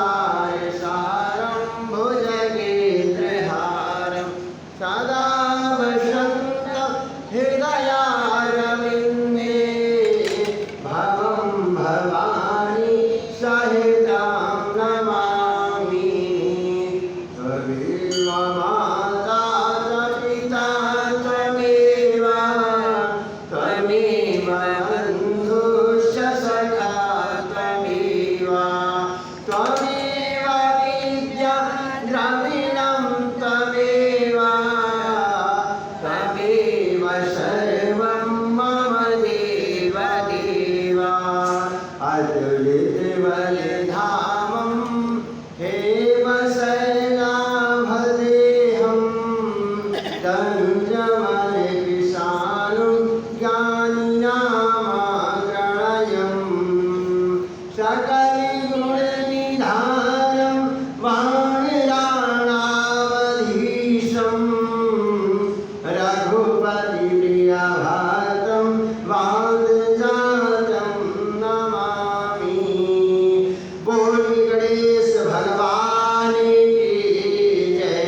सार सारं भुजगेन्द्रहारं सदा वसन्तं हृदयारविन्दे भवं भवानी सहितं नमामि। त्वमेव माता च पिता त्वमेव त्वमेव बन्धुश्च सखा त्वमेव त्वमेव विद्या द्रविणं त्वमेव त्वमेव सर्वं मम देव देव। अद्वैतबलधामं हेमशयनाभदेहं तनुजमलकिशानं ज्ञानिनामाग्रण्यं सकलगुणनिधानं वानराणामधीशं रघुपतिप्रियभक्तं वादजातं नमामि। बोल गणेश भगवान की जय,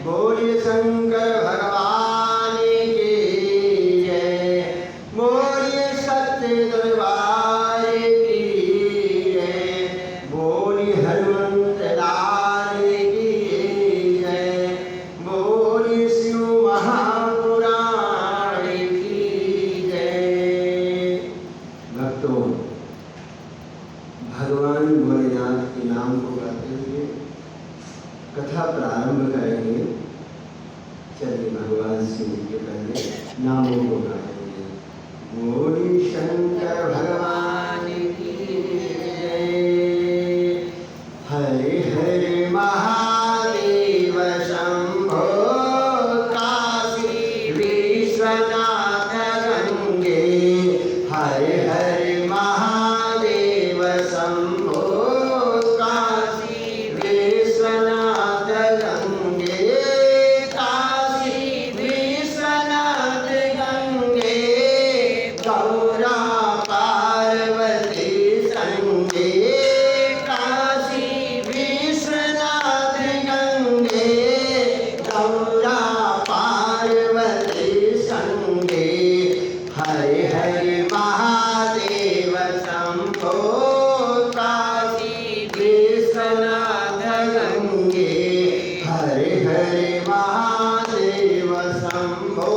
बोल शंकर भगवान की जय, बोल सत्य दरबार की जय, बोल हनुमंत लाल की जय, बोल शिव महापुराण की जय। भक्तों, भगवान भोलेनाथ के नाम को गाते हुए कथा प्रारंभ करेंगे। चलिए भगवान शिव के पहले नामों को गाएंगे। बोली शंकर भगवान की जय। हरे हरे महादेव शंभो काशी विश्वनाथ गंगे। हरे हरे महादेव शंभो काशी विश्वनाथ गंगे। काशी विश्वनाथ गंगे गौरा पार्वती संगे। काशी विश्वनाथ गंगे गौरा पार्वती संगे। हरे हरे महादेव शंभो काशी विश्वनाथ गंगे। हरे हरे महादेव शंभो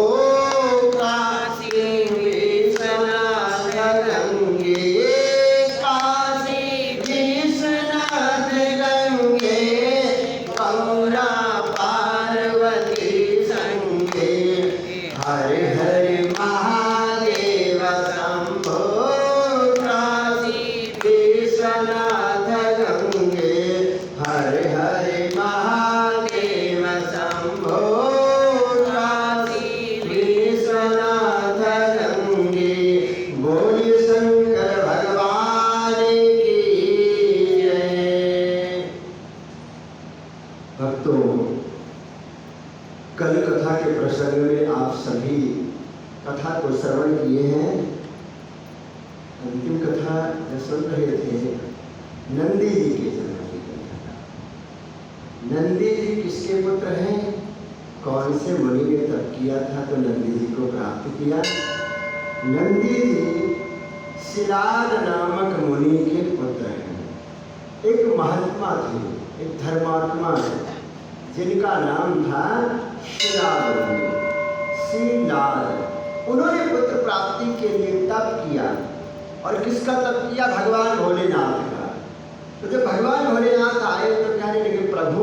काशी विश्वनाथ गंगे। काशी विश्वनाथ गंगे गौरा पार्वती संगे। हरे हरे महादेव शंभो काशी विश्वनाथ गंगे। हरे हरे महादेव शंभो काशी विश्वनाथ गंगे। बोल शंकर भगवान की जय। भक्तों, कल कथा के प्रसंग में आप सभी कथा को श्रवण किए हैं। अंतिम कथा जो सुन रहे थे नंदी जी के जन्म की कथा। नंदी जी किसके पुत्र हैं? कौन से मुनि ने तप किया था तो नंदी जी को प्राप्त किया? नंदी जी शिलाद नामक मुनि के पुत्र हैं। एक महात्मा थे, एक धर्मात्मा थे, जिनका नाम था शिलाद मुनि। शिलाद उन्होंने पुत्र प्राप्ति के लिए तप किया। और किसका तप किया? भगवान भोलेनाथ का। तो जब भगवान भोलेनाथ आए तो कहने लगे, प्रभु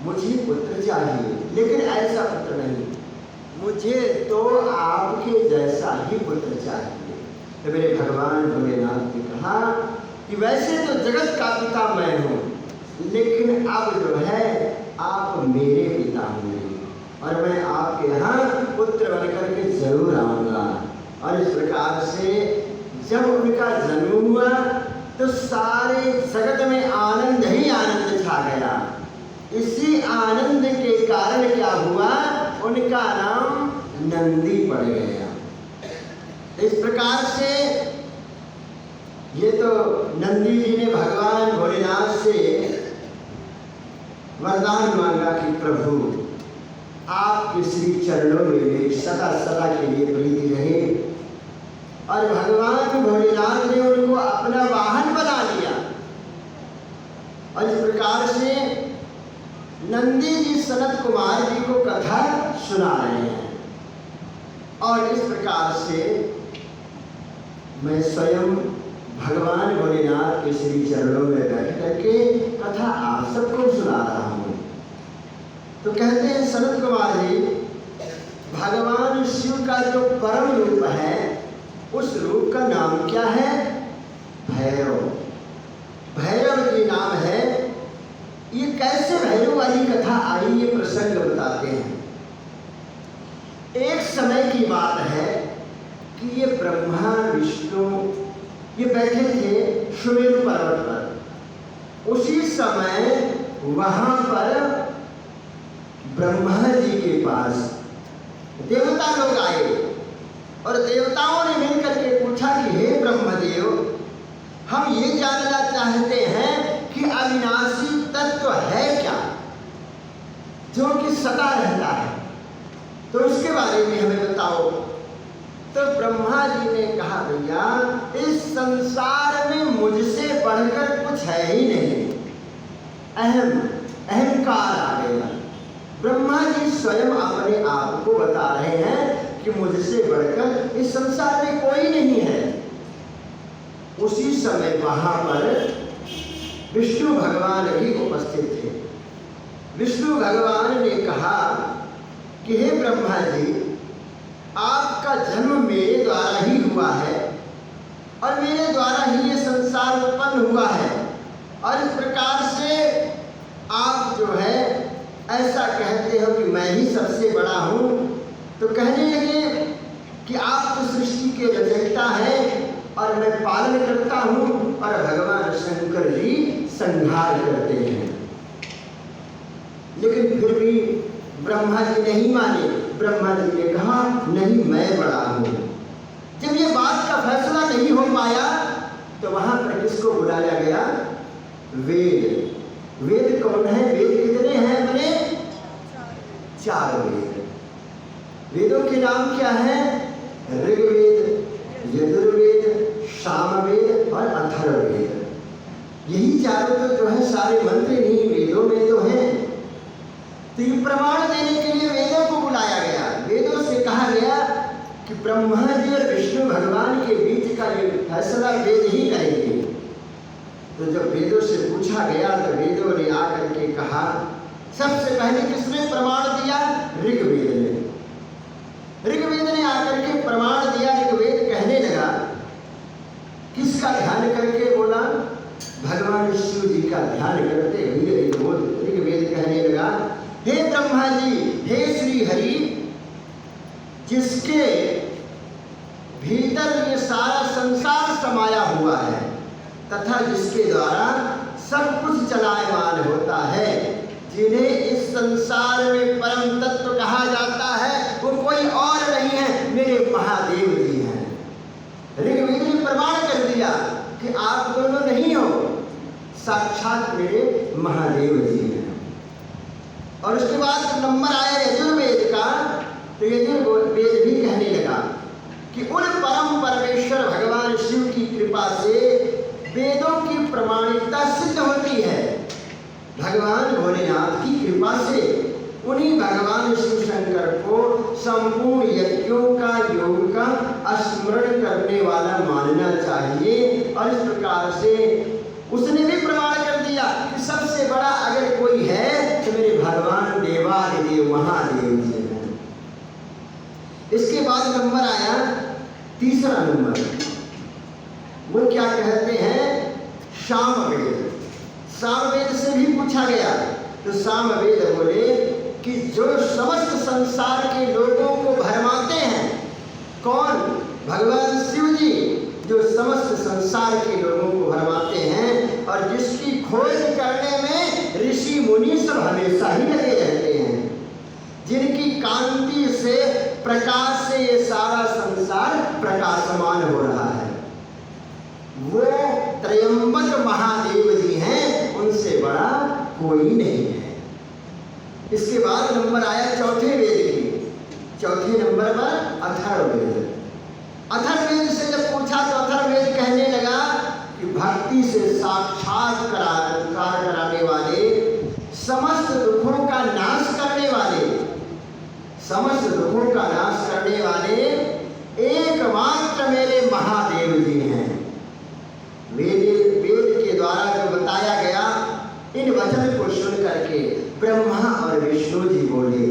मुझे पुत्र चाहिए, लेकिन ऐसा पुत्र नहीं, मुझे तो आपके जैसा ही पुत्र चाहिए। तो मेरे भगवान भोलेनाथ ने कहा कि वैसे तो जगत का पिता मैं हूँ, लेकिन अब जो है आप मेरे पिता होंगे और मैं आपके यहाँ पुत्र बनकर के जरूर आऊँगा। और इस प्रकार से जब उनका जन्म हुआ तो सारे जगत में आनंद ही आनंद छा गया। इसी आनंद के कारण क्या हुआ? उनका नाम नंदी पड़ गया। इस प्रकार से ये तो नंदी जी ने भगवान भोलेनाथ से वरदान मांगा कि प्रभु आपके श्री चरणों में मेरी सदा सदा के लिए प्रीति रहे, और भगवान भोलेनाथ ने उनको अपना वाहन बना लिया। और इस प्रकार से नंदी जी सनत कुमार जी को कथा सुना रहे हैं। और इस प्रकार से मैं स्वयं भगवान भोलेनाथ के श्री चरणों में बैठ करके कथा आप सबको सुना रहा हूँ। तो कहते हैं सनत कुमार जी, भगवान शिव का जो परम रूप है उस रूप का नाम क्या है? भैरव। भैरव जी नाम है। ये कैसे भैरव वाली कथा आई, ये प्रसंग बताते हैं। एक समय की बात है कि ये ब्रह्मा विष्णु ये बैठे थे सुमेरु पर्वत पर। उसी समय वहां पर ब्रह्मा जी के पास देवता लोग आए और देवताओं ने मिलकर के पूछा कि हे ब्रह्मदेव, हम ये जानना चाहते हैं कि अविनाशी तत्व है क्या जो कि सदा रहता है, तो उसके बारे में हमें बताओ। तो ब्रह्मा जी ने कहा, भैया इस संसार में मुझसे बढ़कर कुछ है ही नहीं। अहंकार आ गया। ब्रह्मा जी स्वयं अपने आप को बता रहे हैं कि मुझसे बढ़कर इस संसार में कोई नहीं है। उसी समय वहां पर विष्णु भगवान भी उपस्थित थे। विष्णु भगवान ने कहा कि हे ब्रह्मा जी, आपका जन्म मेरे द्वारा ही हुआ है और मेरे द्वारा ही ये संसार उत्पन्न हुआ है, और इस प्रकार से आप जो है ऐसा कहते हो कि मैं ही सबसे बड़ा हूँ। तो कहने लगे कि आप तो सृष्टि के रचयिता हैं और मैं पालन करता हूँ, और भगवान शंकर जी संहार करते हैं। लेकिन फिर भी ब्रह्मा जी नहीं माने। ब्रह्मा जी ने कहा, नहीं, मैं बड़ा हूँ। जब ये बात का फैसला नहीं हो पाया तो वहां पर किसको बुलाया गया? वेद। वेद कौन है? वेद कितने हैं अपने? 4 वेद। वेदों के नाम क्या है? ऋग्वेद, यजुर्वेद, सामवेद और अथर्ववेद। यही चारों तो जो है सारे मंत्र इन्हीं वेदों में तो हैं। तो ये प्रमाण देने के लिए वेदों को बुलाया गया। वेदों से कहा गया कि ब्रह्मा जी और विष्णु भगवान के बीच का ये फैसला वेद ही करेंगे। तो जब वेदों से पूछा गया तो वेदों ने आकर के कहा, सबसे पहले किसने प्रमाण दिया? ऋग्वेद ने। ऋग्वेद ने आकर के प्रमाण दिया। ऋग्वेद कहने लगा, किसका ध्यान करके बोला? भगवान शिव जी का ध्यान करते हुए ऋग्वेद कहने लगा, हे ब्रह्मा जी, हे श्री हरि, जिसके भीतर ये सारा संसार समाया हुआ है तथा जिसके द्वारा सब कुछ चलायमान होता है, जिन्हें इस संसार में परम तत्व कहा जाता है, वो कोई और नहीं है, मेरे महादेव जी हैं। ऋग्वेद ने प्रमाण कर दिया कि आप दोनों नहीं हो, साक्षात मेरे महादेव जी हैं। और उसके बाद नंबर आया यजुर्वेद का, तो यजुर्वेद भी कहने लगा कि उन परम परमेश्वर भगवान शिव की कृपा से वेदों की प्रमाणिकता सिद्ध होती है। भगवान भोलेनाथ की कृपा से उन्हीं भगवान शिव शंकर को संपूर्ण यज्ञों का, योग का स्मरण करने वाला मानना चाहिए। और इस प्रकार से उसने भी प्रमाण कर दिया कि सबसे बड़ा अगर कोई है तो मेरे भगवान देवादिदेव महादेव जी हैं। इसके बाद नंबर आया तीसरा नंबर। वो क्या कहते हैं? सामवेद। सामवेद से भी पूछा गया तो सामवेद बोले कि जो समस्त संसार के लोगों को भरमाते हैं, कौन? भगवान शिव जी, जो समस्त संसार के लोगों को भरमाते हैं और जिसकी खोज करने में ऋषि मुनि सब हमेशा ही लगे रहते हैं, जिनकी कांति से, प्रकाश से ये सारा संसार प्रकाशमान हो रहा है, वो त्रयंबक महादेव जी हैं, उनसे बड़ा कोई नहीं है। इसके बाद नंबर आया चौथे वेद की। चौथे नंबर पर अथर्ववेद। अथर्ववेद से जब पूछा तो अथर्ववेद कहने लगा कि भक्ति से साक्षात्कार कराने वाले, समस्त दुखों का नाश करने वाले, समस्त दुखों का नाश करने वाले एकमात्र मेरे महादेव जी हैं। वेद के द्वारा जो बताया गया, इन वचन को सुन करके ब्रह्मा और विष्णु जी बोले,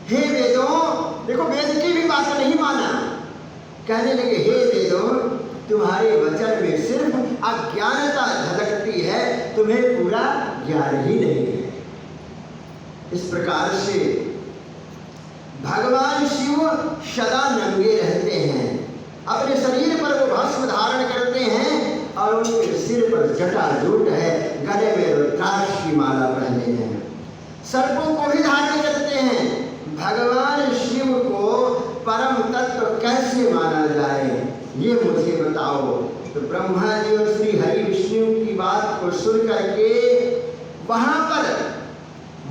हे वेदों, देखो वेद की भी बात नहीं माना, कहने लगे हे वेदों, तुम्हारे वचन में सिर्फ अज्ञानता झलकती है, तुम्हें पूरा ज्ञान ही नहीं है। इस प्रकार से भगवान शिव सदा नंगे रहते हैं, अपने शरीर पर वो भस्म धारण करते हैं और उनके सिर पर जटाजूट है, गले में रुद्राक्ष की माला पहने हैं, सर्पों को भी धारण करते हैं। भगवान शिव को परम तत्व कैसे माना जाए, ये मुझे बताओ। तो ब्रह्मा जी और श्री हरि विष्णु की बात को सुन करके वहां पर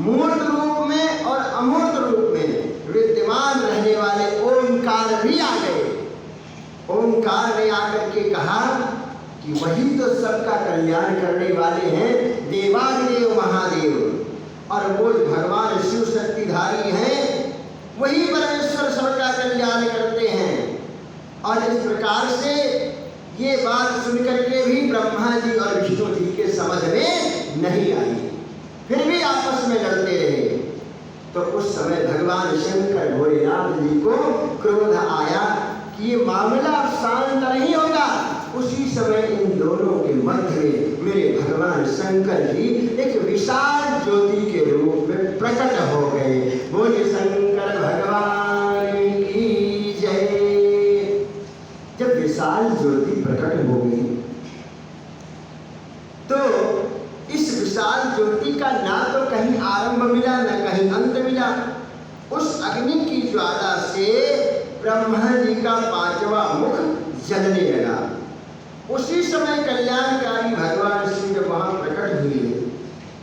मूर्त रूप में और अमूर्त रूप में विद्यमान रहने वाले ओंकार भी आ गए। ओंकार ने आकर के कहा कि वही तो सबका कल्याण करने वाले हैं, देवादिदेव महादेव, और वो भगवान शिव शक्तिधारी हैं, वही परमेश्वर सबका कल्याण करते हैं। और इस प्रकार से ये बात सुनकर के भी ब्रह्मा जी और विष्णु जी के समझ में नहीं आई, फिर भी आपस में लड़ते रहे। तो उस समय भगवान शंकर भोलेनाथ जी को क्रोध आया कि ये मामला शांत नहीं होगा। उसी समय इन दोनों के मध्य में मेरे भगवान शंकर जी एक विशाल ज्योति के रूप में प्रकट हो गए। बोले शंकर भगवान की जय। जब विशाल ज्योति प्रकट हो गई तो इस विशाल ज्योति का ना तो कहीं आरंभ मिला, न कहीं अंत मिला। उस अग्नि की ज्वाला से ब्रह्मा जी का पांचवा मुख जलने लगा। उसी समय कल्याणकारी भगवान शिव जब वहां प्रकट हुए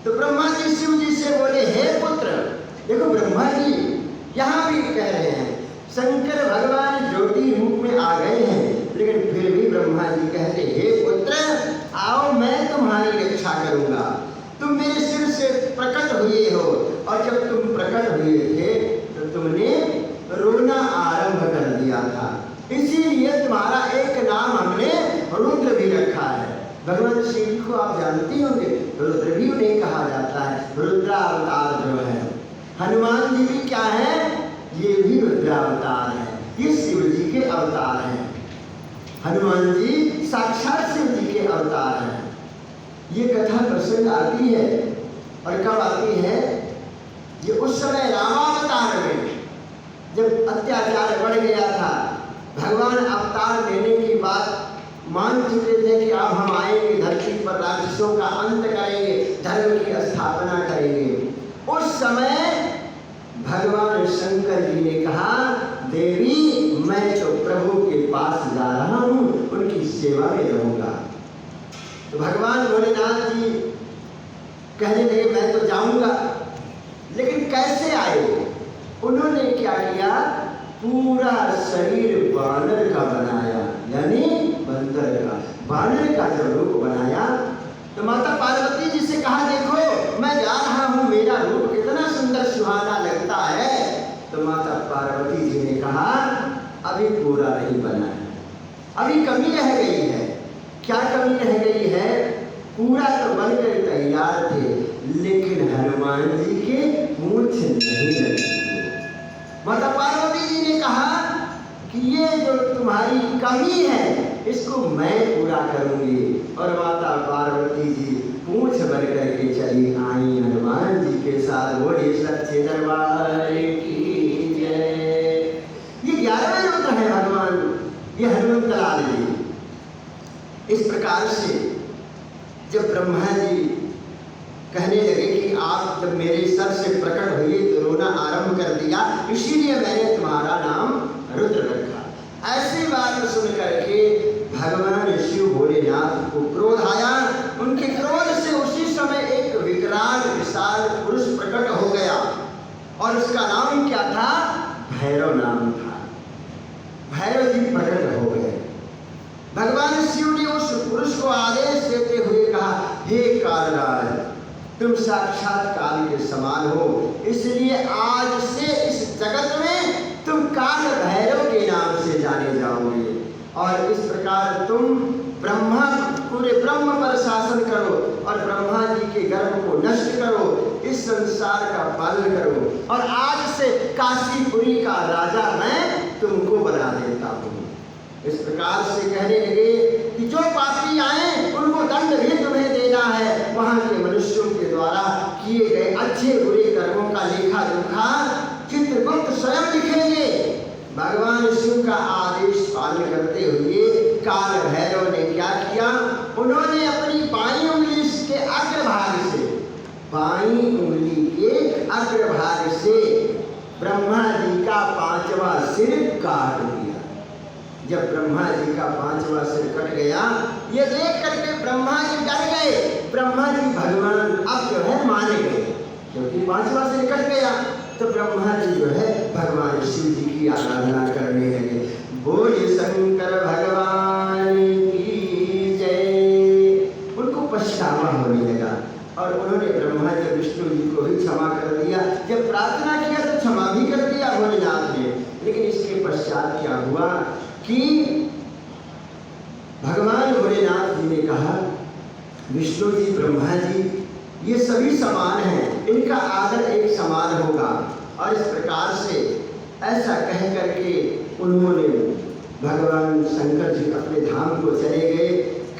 तो ब्रह्मा जी शिव जी से बोले, हे पुत्र, देखो ब्रह्मा जी यहाँ भी कह रहे हैं, शंकर भगवान ज्योति रूप में आ गए हैं, लेकिन फिर भी ब्रह्मा जी कहते, हे पुत्र, आओ मैं तुम्हारी रक्षा करूंगा। तुम मेरे सिर से प्रकट हुए हो, और जब तुम प्रकट हुए थे तो तुमने रोना आरंभ कर दिया था, इसीलिए तुम्हारा एक नाम हमने रुद्र भी रखा है। भगवान शिव को आप जानते होंगे, रुद्र भी उन्हें कहा जाता है, रुद्रावतार जो है। हनुमान जी भी क्या है, ये भी रुद्रावतार है, ये शिव जी के अवतार हैं। हनुमान जी साक्षात शिव जी के अवतार हैं। ये कथा प्रसंग आती है, और कब आती है, ये उस समय रामावतार में जब अत्याचार बढ़ गया था, भगवान अवतार लेने की बात मान चुके थे कि अब हम आएंगे धरती पर, राक्षसों का अंत करेंगे, धर्म की स्थापना करेंगे। उस समय भगवान शंकर जी ने कहा, देवी मैं तो प्रभु के पास जा रहा हूँ, उनकी सेवा में रहूंगा। तो भगवान भोलेनाथ जी कहने लगे, मैं तो जाऊंगा, लेकिन कैसे आए? उन्होंने क्या किया, पूरा शरीर बानर का बनाया, यानी बंदर का, बानर का जब रूप बनाया तो माता पार्वती जी से कहा, देखो मैं जा रहा हूँ, मेरा रूप कितना सुंदर सुहाना लगता है। तो माता पार्वती जी ने कहा, अभी पूरा नहीं बना है, अभी कमी रह गई है। क्या कमी रह गई है? पूरा तो बनकर तैयार थे, लेकिन हनुमान जी के मूंछ नहीं लगी। माता पार्वती जी ने कहा कि ये जो तुम्हारी कमी है, इसको मैं पूरा करूंगी। और माता पार्वती जी पूंछ भर करके चली आई हनुमान जी के साथ। बोले सच्चे दरबार की जय। ये 11वें रुद्र है भगवान, ये हनुमंत लाल जी। इस प्रकार से जब ब्रह्मा जी कहने लगे कि आप जब मेरे सर से प्रकट हुए तो रोना आरंभ कर दिया, इसीलिए मैंने तुम्हारा नाम रुद्र रखा। ऐसी बात सुन करके भगवान शिव भोलेनाथ को क्रोध आया। उनके क्रोध से उसी समय एक विकराल विशाल पुरुष प्रकट हो गया और उसका नाम क्या था? भैरव नाम था। भैरव जी प्रकट हो गए। भगवान शिव ने उस पुरुष को आदेश देते हुए कहा, हे कालराज, तुम साक्षात काल के समान हो, इसलिए आज से इस जगत में तुम काल भैरव के नाम से जाने जाओगे और इस प्रकार तुम पूरे ब्रह्म पर शासन करो और ब्रह्मा जी के गर्भ को नष्ट करो, इस संसार का पालन करो और आज से काशीपुरी का राजा मैं तुमको बना देता हूँ। इस प्रकार से कहने लगे कि जो पापी आए उनको दंड भी तुम्हें देना है। वहाँ के मनुष्यों के द्वारा किए गए अच्छे बुरे कर्मों का लेखा जोखा चित्रगुप्त स्वयं लिखेंगे। भगवान शिव का आदेश पालन करते हुए काल भैरव ने क्या किया? उन्होंने अपनी बाईं उंगली के अग्रभाग से ब्रह्मा जी का 5वां सिर काट दिया। जब ब्रह्मा जी का 5वां सिर कट गया, ये देख करके ब्रह्मा जी डर गए। ब्रह्मा जी भगवान अब जो है माने गए, क्योंकि 5वां सिर कट गया। तो ब्रह्मा जी जो है भगवान शिव जी की आराधना करने लगे। बोल शंकर भगवान की जय। उनको पछतावा होने लगा और उन्होंने ब्रह्मा जी विष्णु जी को भी क्षमा कर दिया। जब प्रार्थना किया तो क्षमा भी कर दिया भोलेनाथ ने। लेकिन इसके पश्चात क्या हुआ कि भगवान भोलेनाथ जी ने कहा, विष्णु जी, ब्रह्मा जी, ये सभी समान हैं, इनका आदर एक समान होगा। और इस प्रकार से ऐसा कह करके उन्होंने भगवान शंकर जी अपने धाम को चले गए।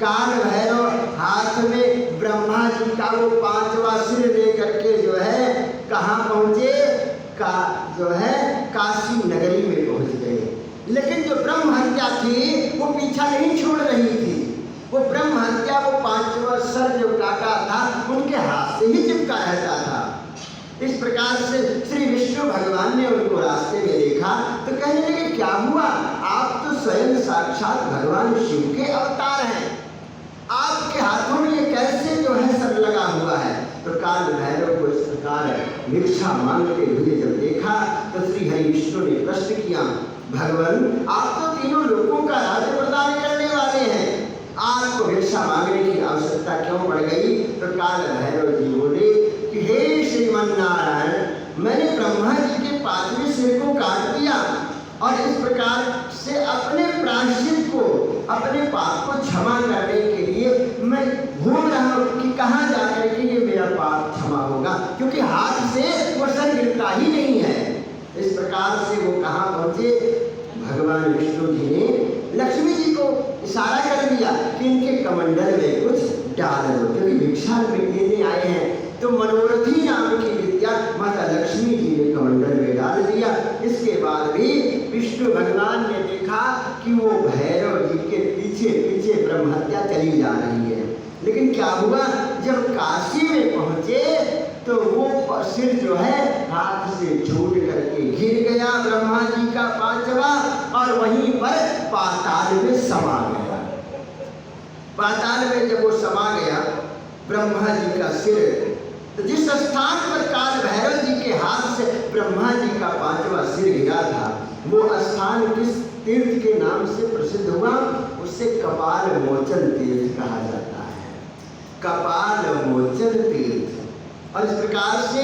काल भैरव हाथ में ब्रह्मा जी का वो 5वां सिर ले करके जो है कहाँ पहुँचे? जो है काशी नगरी में पहुँच गए। लेकिन जो ब्रह्म हत्या थी वो पीछा नहीं छोड़ रही थी। वो ब्रह्म हत्या, वो 5वां सर जो काटा था उनके हाथ से ही चिपका रहता था। इस प्रकार से श्री विष्णु भगवान ने उनको रास्ते में देखा तो कहने लगे, क्या हुआ? आप तो स्वयं साक्षात भगवान शिव के अवतार हैं, आपके हाथों में ये कैसे जो है सर लगा हुआ है? तो काल भैरव को इस प्रकार भिक्षा मांगते हुए जब देखा तो श्री हरि विष्णु ने प्रश्न किया, भगवान, आप तो तीनों लोगों का राज्य प्रदान करने वाले हैं, आपको भिक्षा मांगने की आवश्यकता क्यों पड़ गई? तो काल भैरव जी बोले कि हे श्रीमन नारायण, मैंने ब्रह्मा जी के 5वें सिर को काट दिया और इस प्रकार से अपने प्रायश्चित को, अपने पाप को क्षमा करने के लिए मैं घूम रहा हूँ कि कहाँ जाकर के ये मेरा पाप क्षमा होगा, क्योंकि हाथ से वो सर गिरता ही नहीं है। इस प्रकार से वो कहाँ पहुँचे? भगवान विष्णु जी ने लक्ष्मी जी को इशारा कर दिया कि इनके कमंडल में कुछ डाल दो, क्योंकि भिक्षा लेने आए हैं। तो मनोरथी नाम की विद्या माता लक्ष्मी जी ने कमंडल में डाल दिया। इसके बाद भी विष्णु भगवान ने देखा कि वो भैरव जी के पीछे पीछे ब्रह्म हत्या चली जा रही है। लेकिन क्या हुआ? जब काशी में पहुँचे तो वो सिर जो है हाथ से छूट करके गिर गया ब्रह्मा जी का 5वां, और वहीं पर पाताल में समा गया। पाताल में जब वो समा गया ब्रह्मा जी का सिर, तो जिस स्थान पर काल भैरव जी के हाथ से ब्रह्मा जी का 5वां सिर गिरा था, वो स्थान किस तीर्थ के नाम से प्रसिद्ध हुआ? उसे कपाल मोचन तीर्थ कहा जाता है। कपाल मोचन तीर्थ। और इस प्रकार से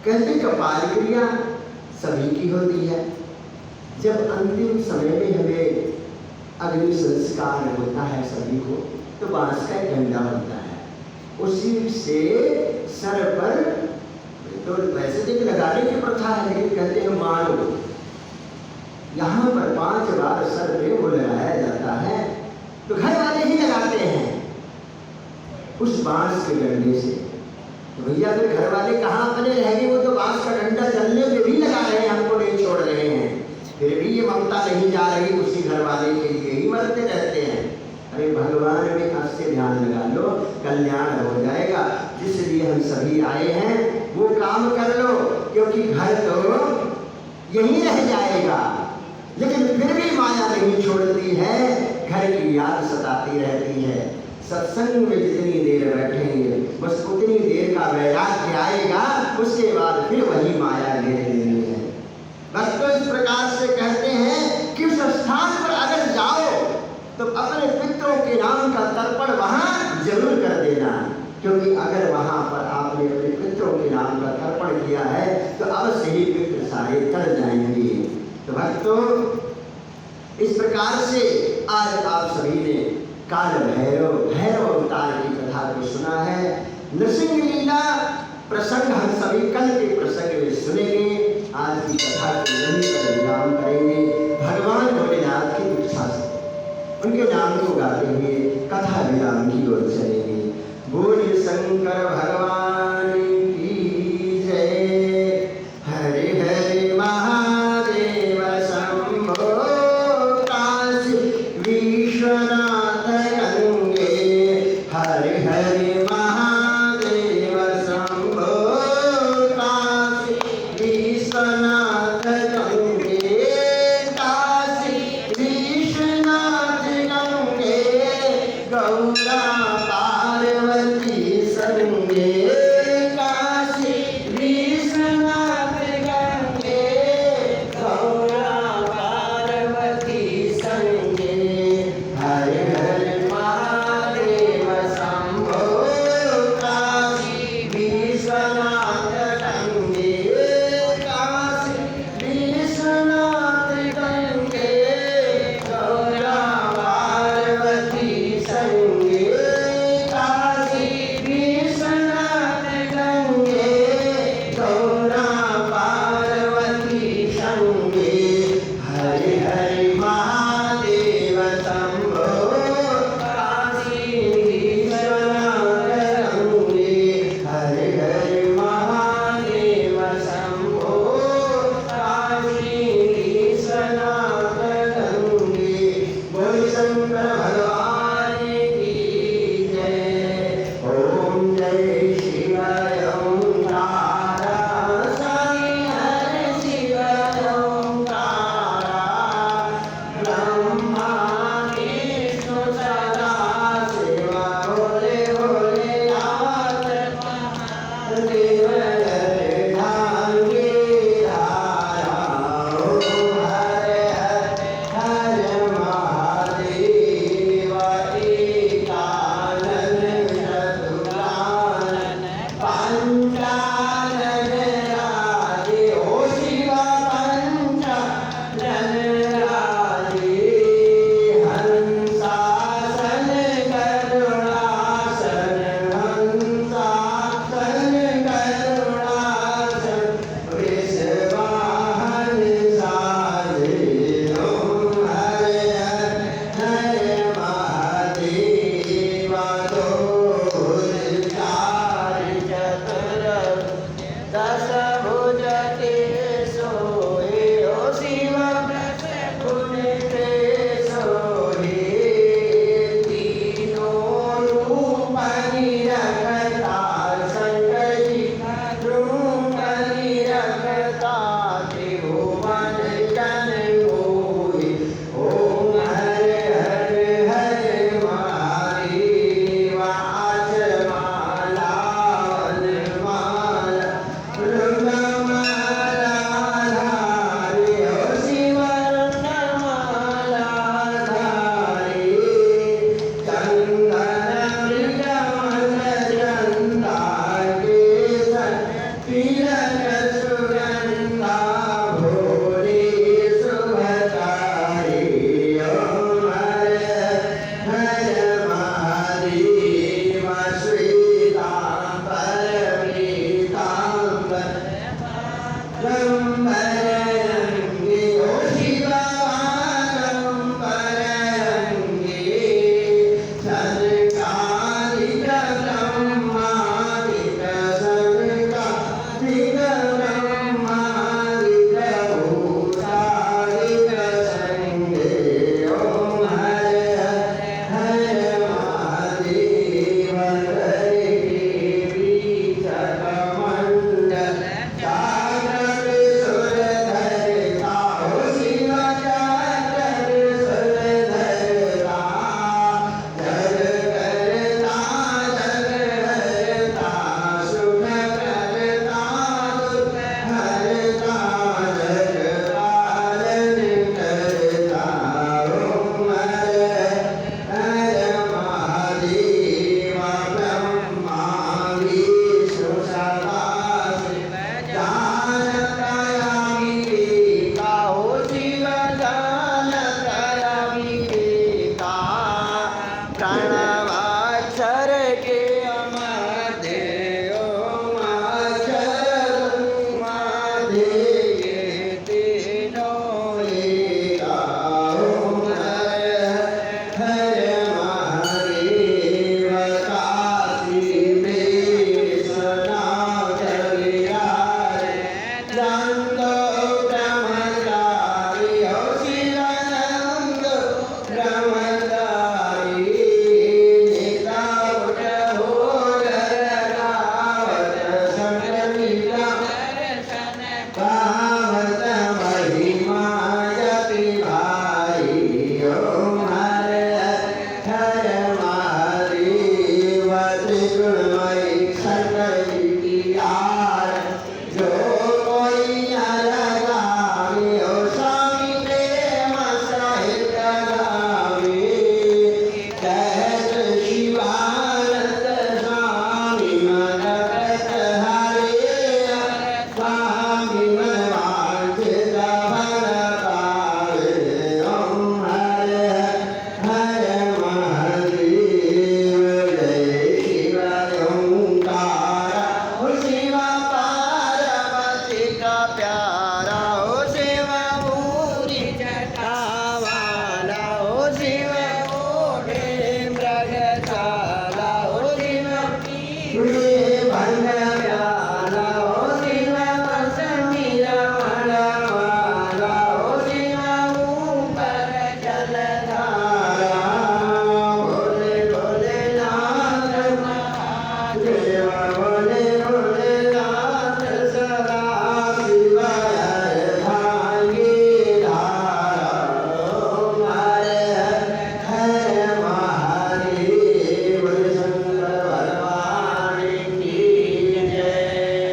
कहते कपाल क्रिया सभी की होती है। जब अंतिम समय में हमें अग्नि संस्कार होता है सभी को, तो बांस का एक डंडा होता है, उसी से सर पर, तो वैसे तो लगाने की प्रथा है, लेकिन कहते हैं मारो, यहाँ पर 5 बार सर पे वो लगाया जाता है। तो घर वाले ही लगाते हैं उस बांस के डंडे से। तो भैया फिर घर वाले कहाँ अपने रहेंगे? वो तो बांस का डंडा चलने पे भी लगा रहे हैं, हमको नहीं छोड़ रहे हैं, फिर भी ये ममता नहीं जा रही, उसी घर वाले के लिए ही मरते रहते हैं। अरे भगवान में अच्छे ध्यान लगा लो, कल्याण हो जाएगा। जिस लिए हम सभी आए हैं वो काम कर लो, क्योंकि घर तो यहीं रह जाएगा। लेकिन फिर भी माया नहीं छोड़ती है, घर की याद सताती रहती है। सत्संग में जितनी देर बैठेंगे बस उतनी देर का वैराग्य आएगा, उसके बाद फिर वही माया घेरे लेनी है। बस तो इस प्रकार से कहते हैं कि उस स्थान पर अगर जाओ तो अपने पितरों के नाम का तर्पण वहां जरूर कर देना, क्योंकि अगर वहां पर आपने अपने पितरों के नाम का तर्पण किया है तो अवश्य ही पितृ सारे तर जाएंगे। तो भक्तों, इस प्रकार से आज आप सभी ने काल भैरव अवतार की कथा को सुना है। नृसिंह लीला प्रसंग हम सभी कल के प्रसंग में सुनेंगे। आज की कथा को यहीं पर विराम करेंगे। भगवान भोलेनाथ की इच्छा से उनके नाम को गाते हुए कथा विराम की ओर चलेंगे। बोल शंकर भगवान